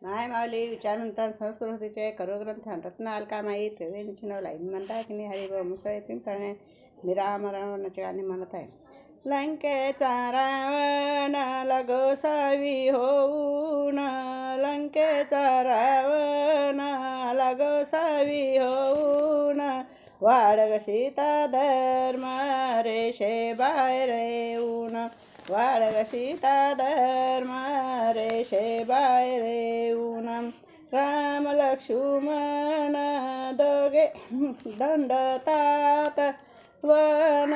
माय माऊली विचारमंथन संस्कृतीचे करुग्रंथन रत्नालकामाई त्रिवेणी लाईन मंदाकिनी हरिभ मुसळे पिंपळणे विराम रावणाचे गाणे म्हणत आहे. लंकेचा रावण लगोसावी होऊन, लंकेचा रावण लगोसावी होऊन, वाडग सीता धर्म रेषे बाहेर येऊन, वाडग सीता धर्म रेषे बाहेर येऊन, राम लक्ष्मण दोघे दंडतात वन,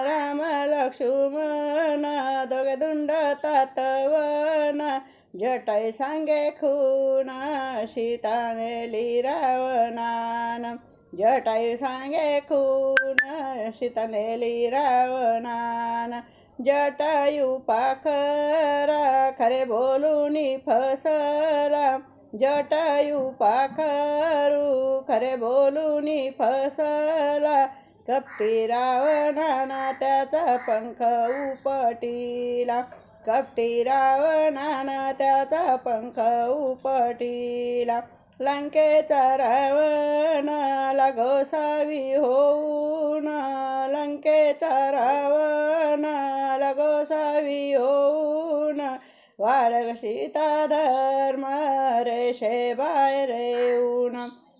राम लक्ष्मण दोघे दंडतात वन, जटाई सांगे खून सीता नेली रावणान, जटाई सांगे खून सीता नेली रावणान, जटायू पाखरा खरे बोलून फसला, जटायू पाखरू खरे बोलून फसला, कपटी रावणाना त्याचा पंख उपटिला, कपटी रावणाना त्याचा पंख उपटिला, लंकेचा रावण लगोसावी होऊन, लंकेचा रावण लगोसावी होऊन, वाडग सीता धर्म रेषे बाहेर येऊन,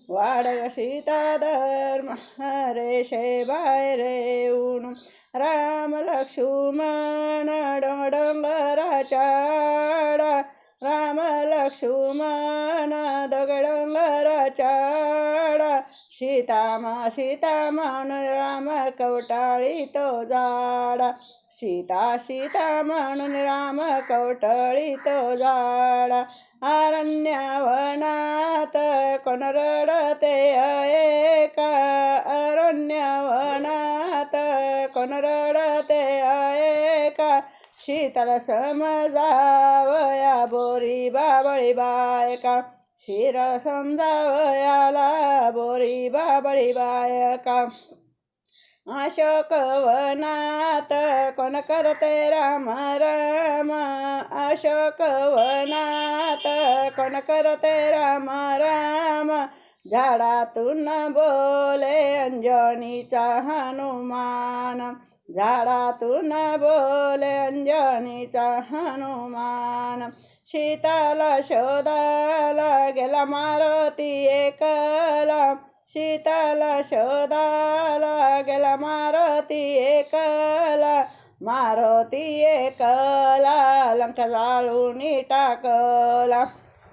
वाडग सीता धर्म रेषे बाहेर येऊन, राम लक्ष्मण डोंगराच्या आडा, राम लक्ष्मण डोंगराच्या आडा, सीता म्हणून राम कवटाळी तो जाडा, सीता म्हणून राम कवटाळी तो जाडा, अरण्यवनात कोण रडते ऐका, अरण्यवनात कोण रडते ऐका, सीताला समजावया बोरी बाबळी बायका, सीताला समजावयाला बोरी बाबळी बायका, अशोकवनात कोण करते राम राम, अशोकवनात कोण करते राम राम, झाडातून बोले अंजनीचा हनुमान, झाडातून बोले अंजनीचा हनुमान, सीताला शोधाला गेला मारुती एकला, सीताला शोधाला गेला मारुती एकला, मारुती एकला लंका जाळून टाकला,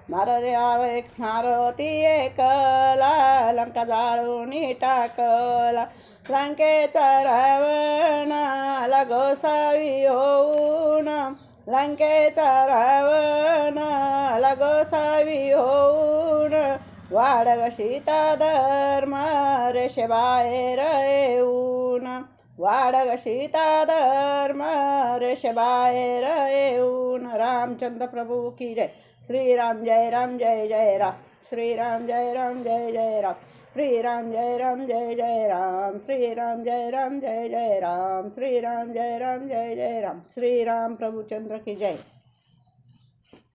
मारुती एकला लंका जाळून टाकला, लंकेचा रावण लगोसावी होऊन, लंकेचा रावण लगोसावी होऊन, वाडग सीता धर्म रेषे बाहेर येऊन, वाडग सीता धर्म रेषे बाहेर येऊन. रामचंद्र प्रभू की जय. श्रीराम जय राम जय जय राम, श्रीराम जय राम जय जय राम, श्रीराम जय राम जय जय राम, श्रीराम जय राम जय जय राम, श्रीराम जय राम जय जय राम. श्रीराम प्रभुचंद्र की जय.